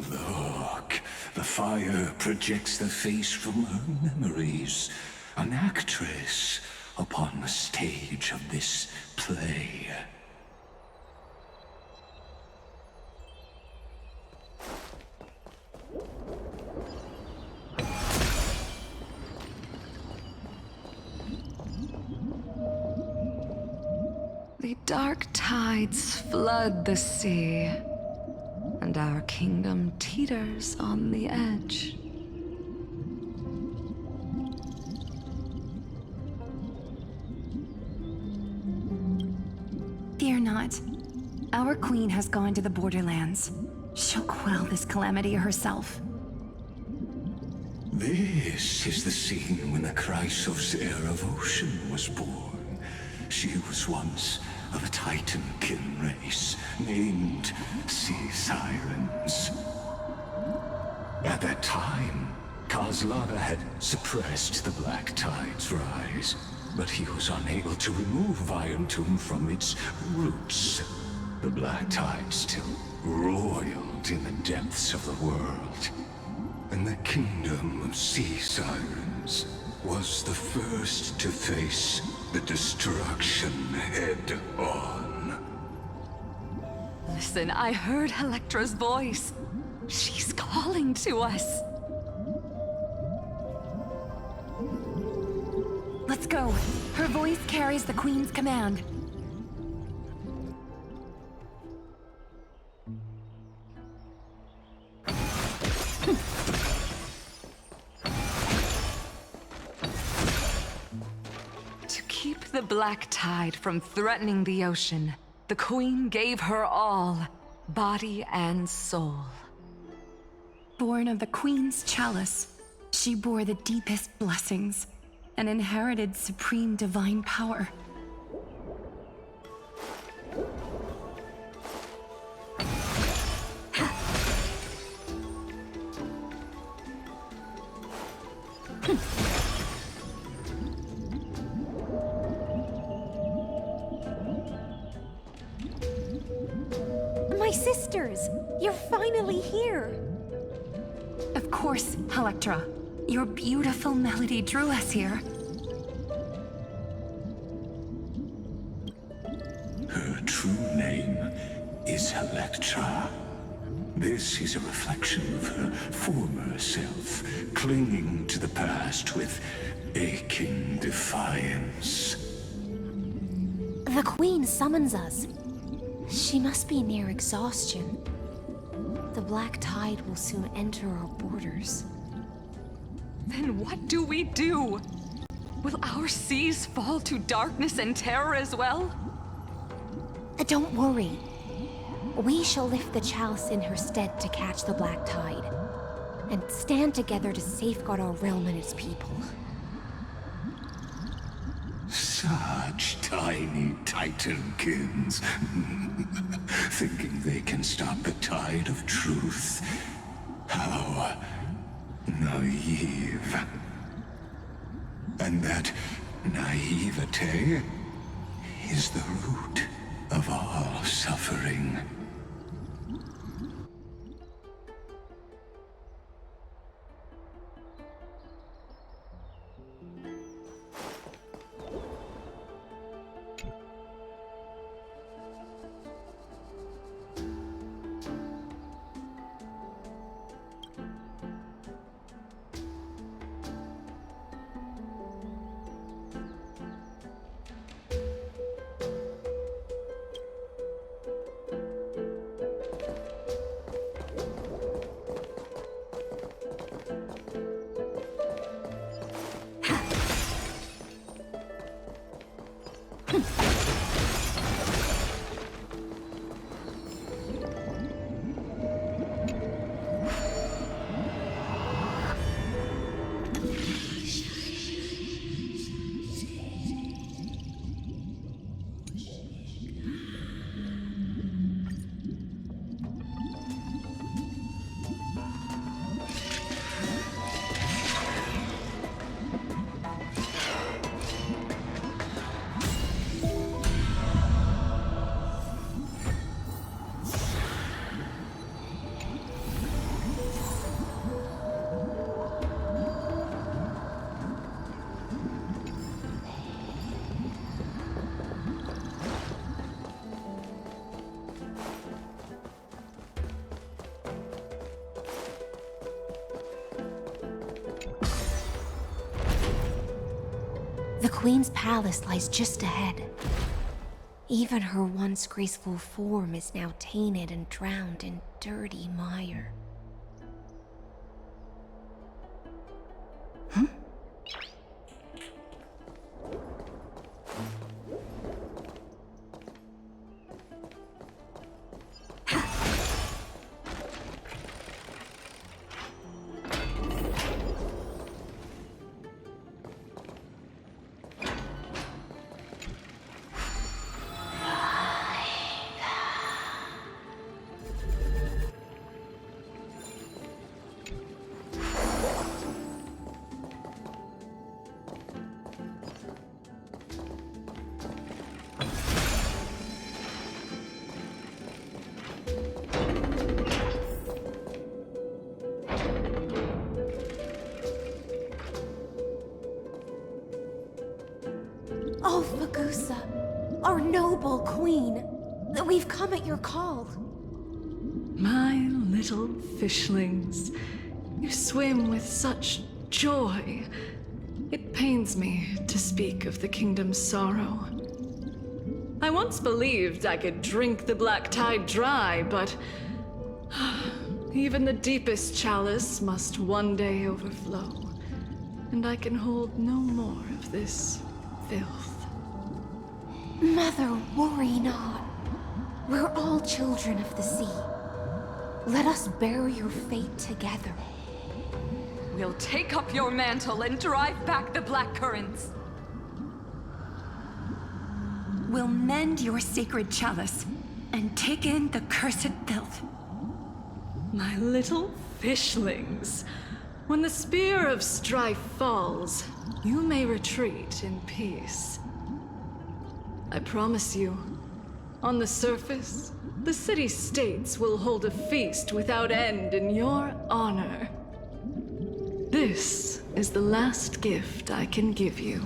Look, the fire projects the face from her memories. An actress upon the stage of this play. The dark tides flood the sea, and our kingdom teeters on the edge. Fear not. Our queen has gone to the borderlands. She'll quell this calamity herself. This is the scene when the Chrysos heir of Ocean was born. She was once of a Titankin race named Sea Sirens. At that time, Kozlana had suppressed the Black Tide's rise, but he was unable to remove Virentum from its roots. The Black Tide still roiled in the depths of the world, and the kingdom of Sea Sirens was the first to face the destruction head-on. Listen, I heard Electra's voice. She's calling to us. Let's go. Her voice carries the queen's command. To keep the Black Tide from threatening the ocean, the Queen gave her all, body and soul. Born of the queen's chalice, she bore the deepest blessings and inherited supreme divine power. My sisters! You're finally here! Of course, Electra. Your beautiful melody drew us here. Her true name is Electra. This is a reflection of her former self, clinging to the past with aching defiance. The Queen summons us. She must be near exhaustion. The Black Tide will soon enter our borders. Then what do we do? Will our seas fall to darkness and terror as well? Don't worry. We shall lift the chalice in her stead to catch the Black Tide, and stand together to safeguard our realm and its people. Such tiny Titankins, thinking they can stop the tide of truth. How naive. And that naivete is the root of all suffering. Queen's palace lies just ahead. Even her once graceful form is now tainted and drowned in dirty mire. Oh, Fagusa, our noble queen, we've come at your call. My little fishlings, you swim with such joy. It pains me to speak of the kingdom's sorrow. I once believed I could drink the black tide dry, but even the deepest chalice must one day overflow, and I can hold no more of this filth. Mother, worry not. We're all children of the sea. Let us bear your fate together. We'll take up your mantle and drive back the black currents. We'll mend your sacred chalice and take in the cursed filth. My little fishlings, when the spear of strife falls, you may retreat in peace. I promise you, on the surface, the city-states will hold a feast without end in your honor. This is the last gift I can give you.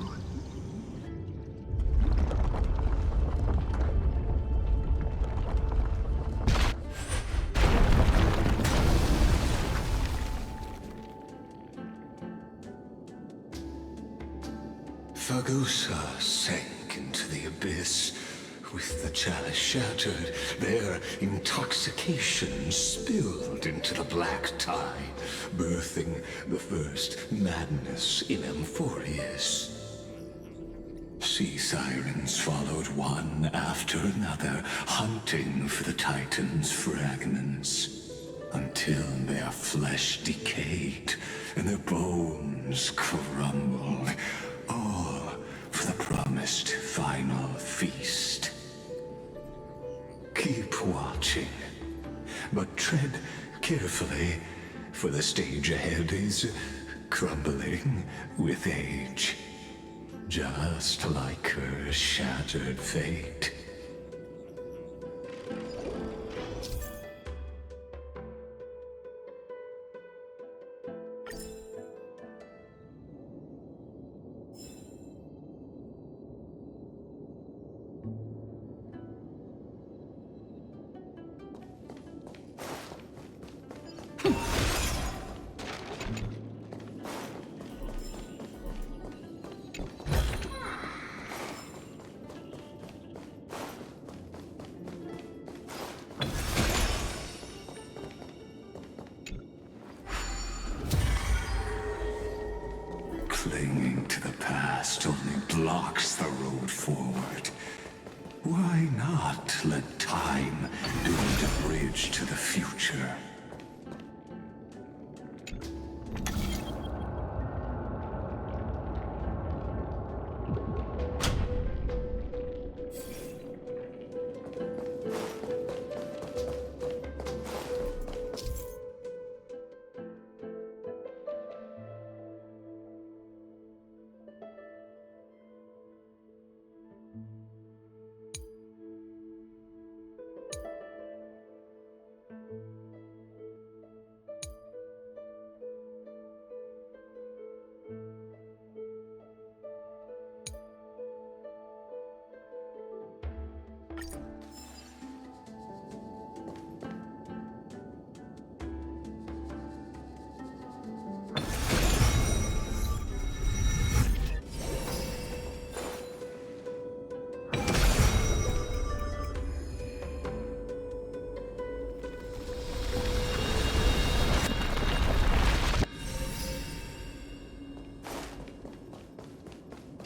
Fagusa sank into the abyss. With the chalice shattered, their intoxication spilled into the black tide, birthing the first madness in Amphoreus. Sea sirens followed one after another, hunting for the Titan's fragments, until their flesh decayed and their bones crumbled, all for the promised final feast. Keep watching, but tread carefully, for the stage ahead is crumbling with age, just like her shattered fate. Clinging to the past only blocks the road forward. Why not let time build a bridge to the future?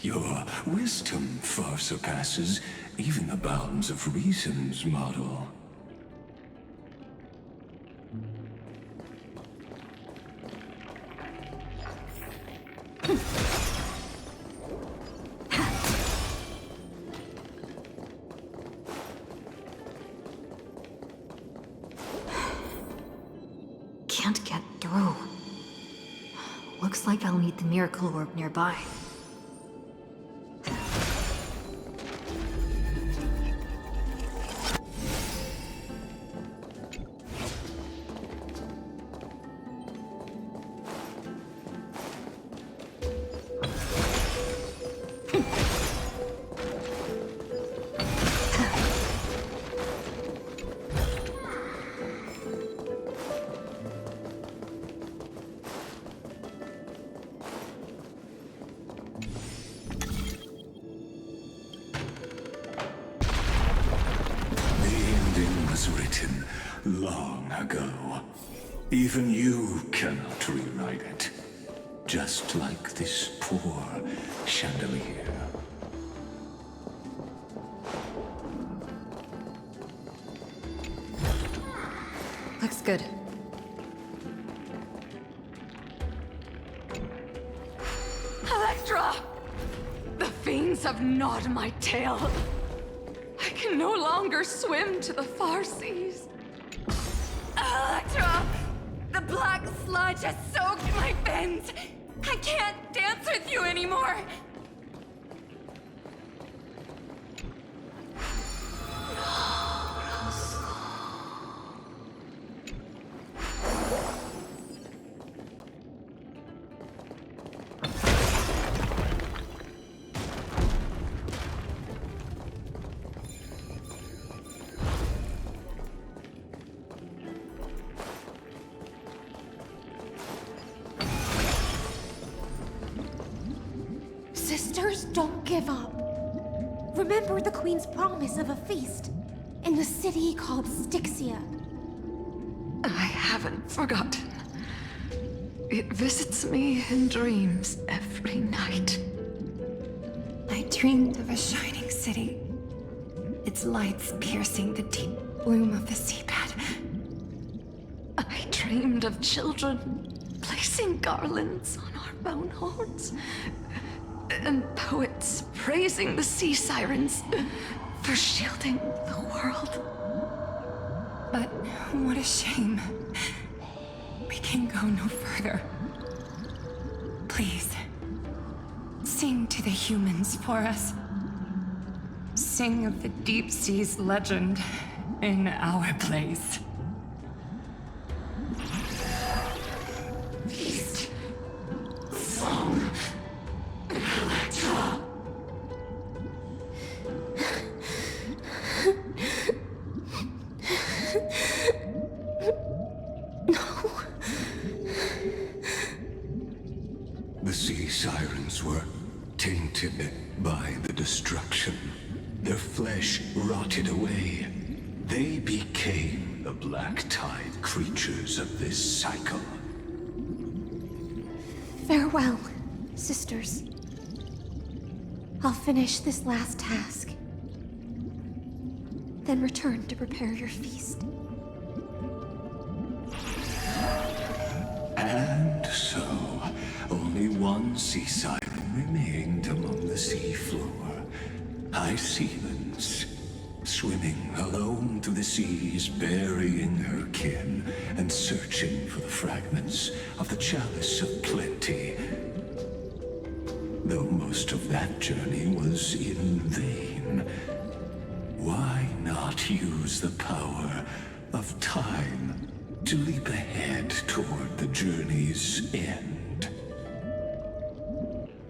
Your wisdom far surpasses even the bounds of reason's model. Can't get through. Looks like I'll need the miracle orb nearby. Written long ago. Even you cannot rewrite it. Just like this poor chandelier. Looks good. Electra! The fiends have gnawed my tail. I can no longer swim to the far seas. Electra! The black sludge has soaked my fins! I can't dance with you anymore! Sisters, don't give up. Remember the Queen's promise of a feast in the city called Styxia. I haven't forgotten. It visits me in dreams every night. I dreamed of a shining city, its lights piercing the deep gloom of the seabed. I dreamed of children placing garlands on our bone horns, and poets praising the sea sirens for shielding the world. But what a shame. We can go no further. Please, sing to the humans for us. Sing of the deep sea's legend in our place. The sea sirens were tainted by the destruction. Their flesh rotted away. They became the black tide creatures of this cycle. Farewell, sisters. I'll finish this last task. Then return to prepare your feast. And so, only one sea siren remained among the sea floor. High sealands, swimming alone through the seas, burying her kin and searching for the fragments of the chalice of plenty. Though most of that journey was in vain, why not use the power of time to leap ahead toward the journey's end?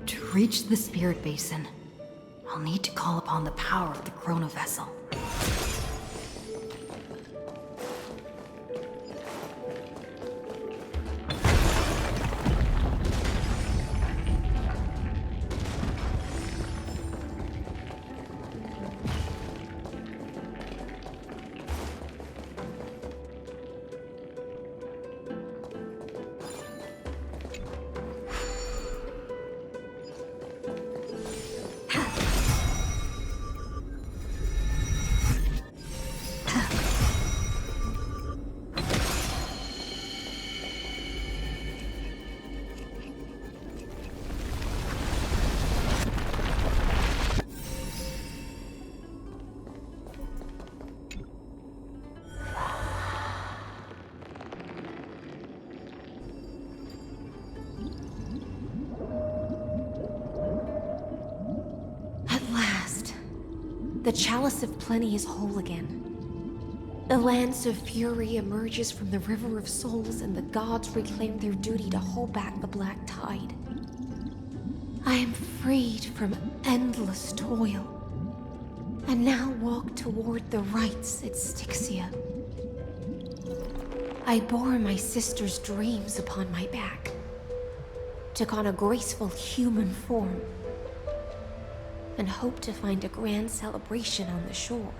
To reach the spirit basin, I'll need to call upon the power of the Chrono Vessel. The Chalice of Plenty is whole again. The Lance of Fury emerges from the River of Souls, and the gods reclaim their duty to hold back the Black Tide. I am freed from endless toil, and now walk toward the rites at Styxia. I bore my sister's dreams upon my back, took on a graceful human form, and hoped to find a grand celebration on the shore.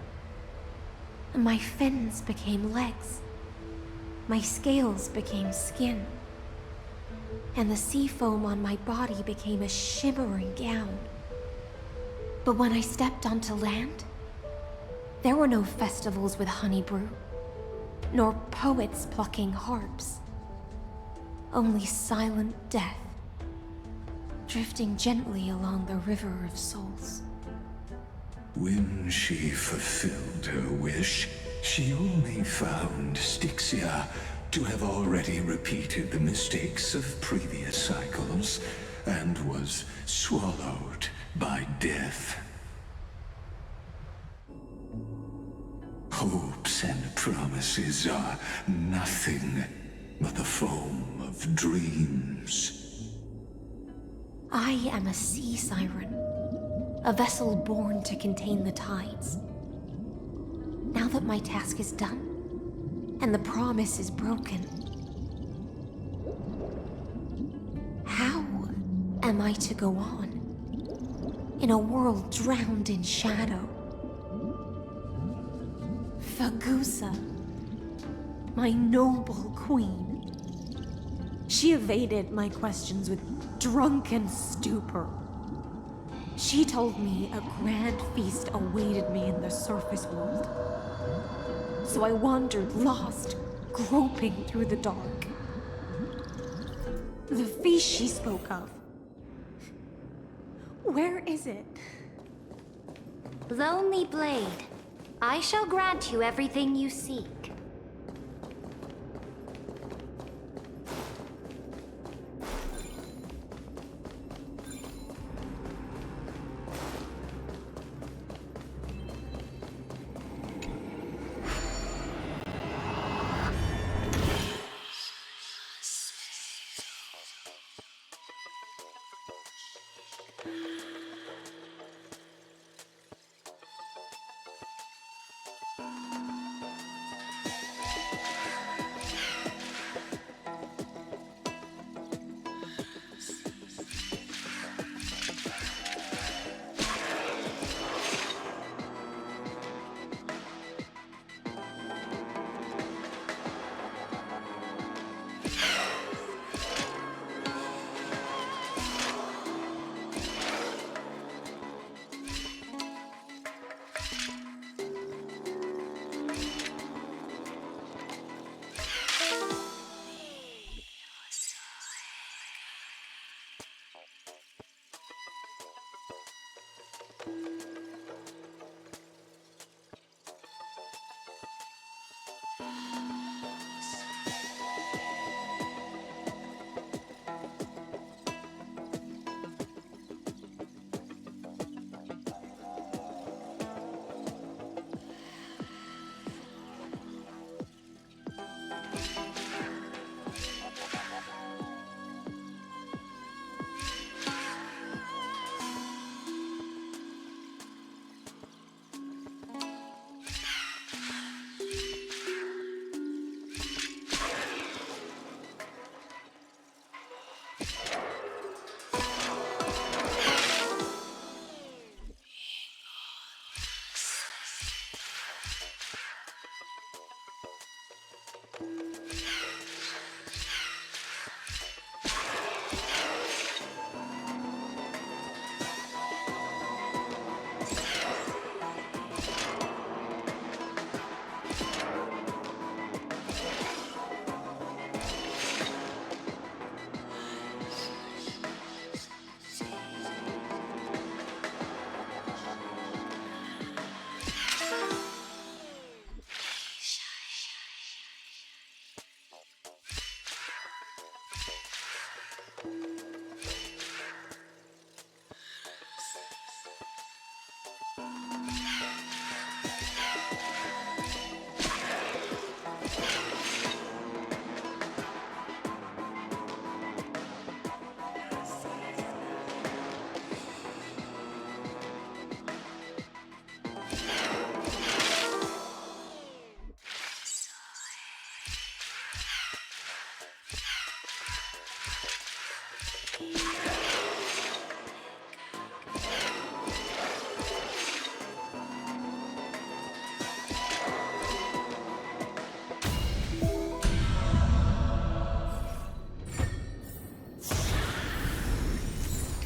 My fins became legs, my scales became skin, and the sea foam on my body became a shimmering gown. But when I stepped onto land, there were no festivals with honey brew, nor poets plucking harps. Only silent death, drifting gently along the River of Souls. When she fulfilled her wish, she only found Styxia to have already repeated the mistakes of previous cycles, and was swallowed by death. Hopes and promises are nothing but the foam of dreams. I am a sea siren, a vessel born to contain the tides. Now that my task is done, and the promise is broken, how am I to go on in a world drowned in shadow? Fagusa, my noble queen. She evaded my questions with drunken stupor. She told me a grand feast awaited me in the surface world. So I wandered lost, groping through the dark. The feast she spoke of. Where is it? Lonely Blade, I shall grant you everything you seek.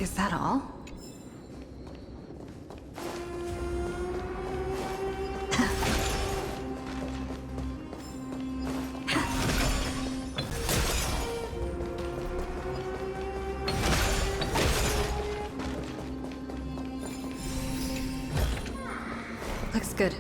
Is that all? Looks good.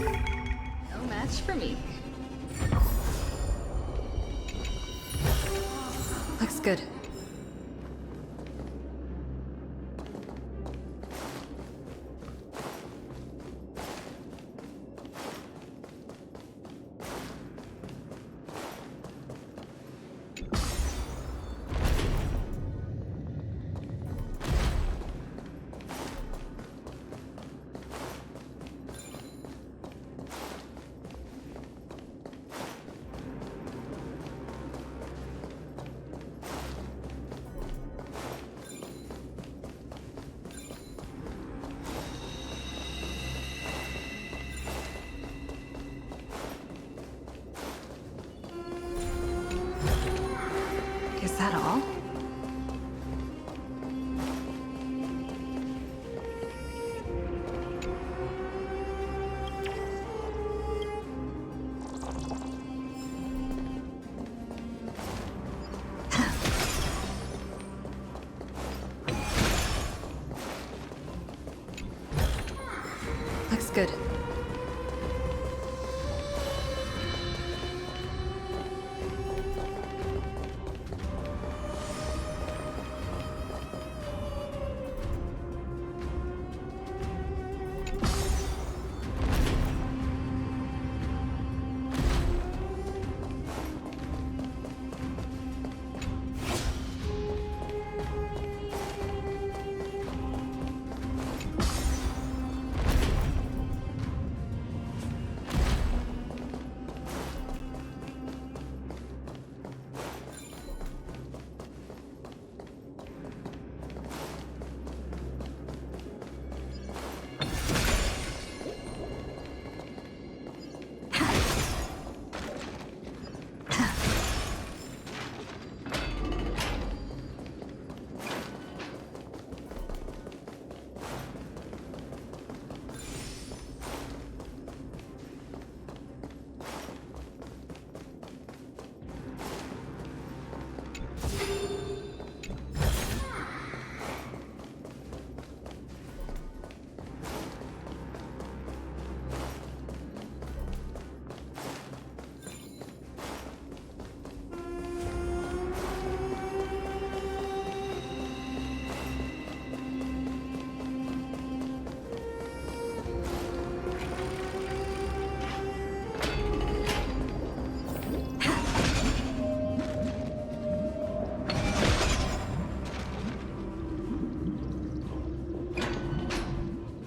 No match for me. Looks good. Is that all? Looks good.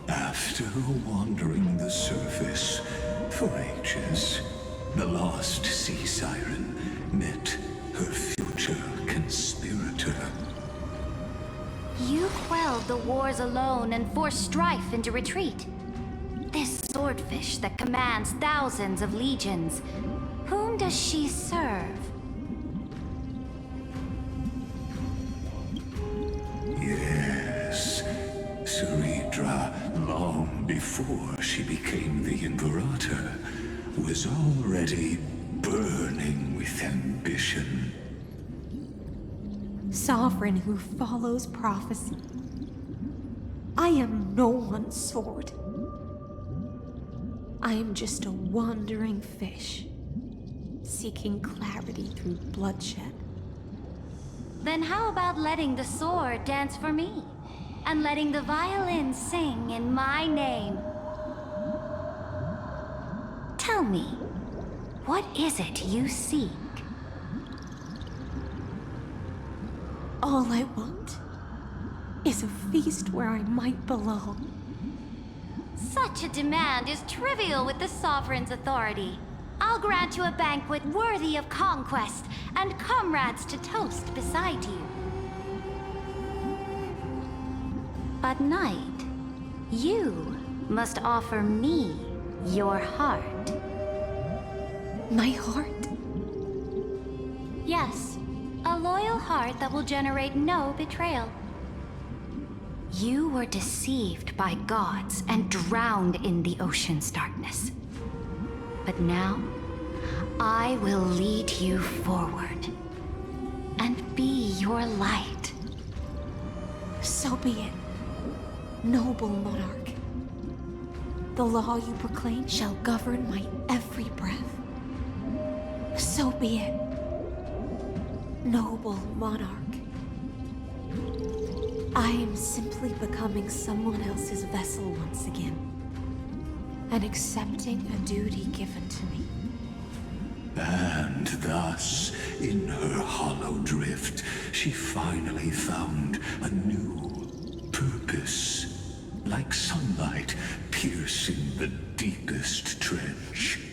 After wandering the surface for ages, the lost sea siren met her future conspirator. You quelled the wars alone and forced strife into retreat. This swordfish that commands thousands of legions, whom does she serve? Yes, Saridra, long before she became the Imperator, was already burning with ambition. Sovereign who follows prophecy. I am no one's sword. I am just a wandering fish, seeking clarity through bloodshed. Then how about letting the sword dance for me? And letting the violin sing in my name? Tell me, what is it you seek? All I want is a feast where I might belong. Such a demand is trivial with the Sovereign's authority. I'll grant you a banquet worthy of conquest and comrades to toast beside you. But Knight, you must offer me your heart. My heart? Yes, a loyal heart that will generate no betrayal. You were deceived by gods and drowned in the ocean's darkness. But now, I will lead you forward and be your light. So be it, noble monarch. The law you proclaim claim shall govern my every breath. So be it, noble monarch. I am simply becoming someone else's vessel once again, and accepting a duty given to me. And thus, in her hollow drift, she finally found a new purpose. Like sunlight piercing the deepest trench.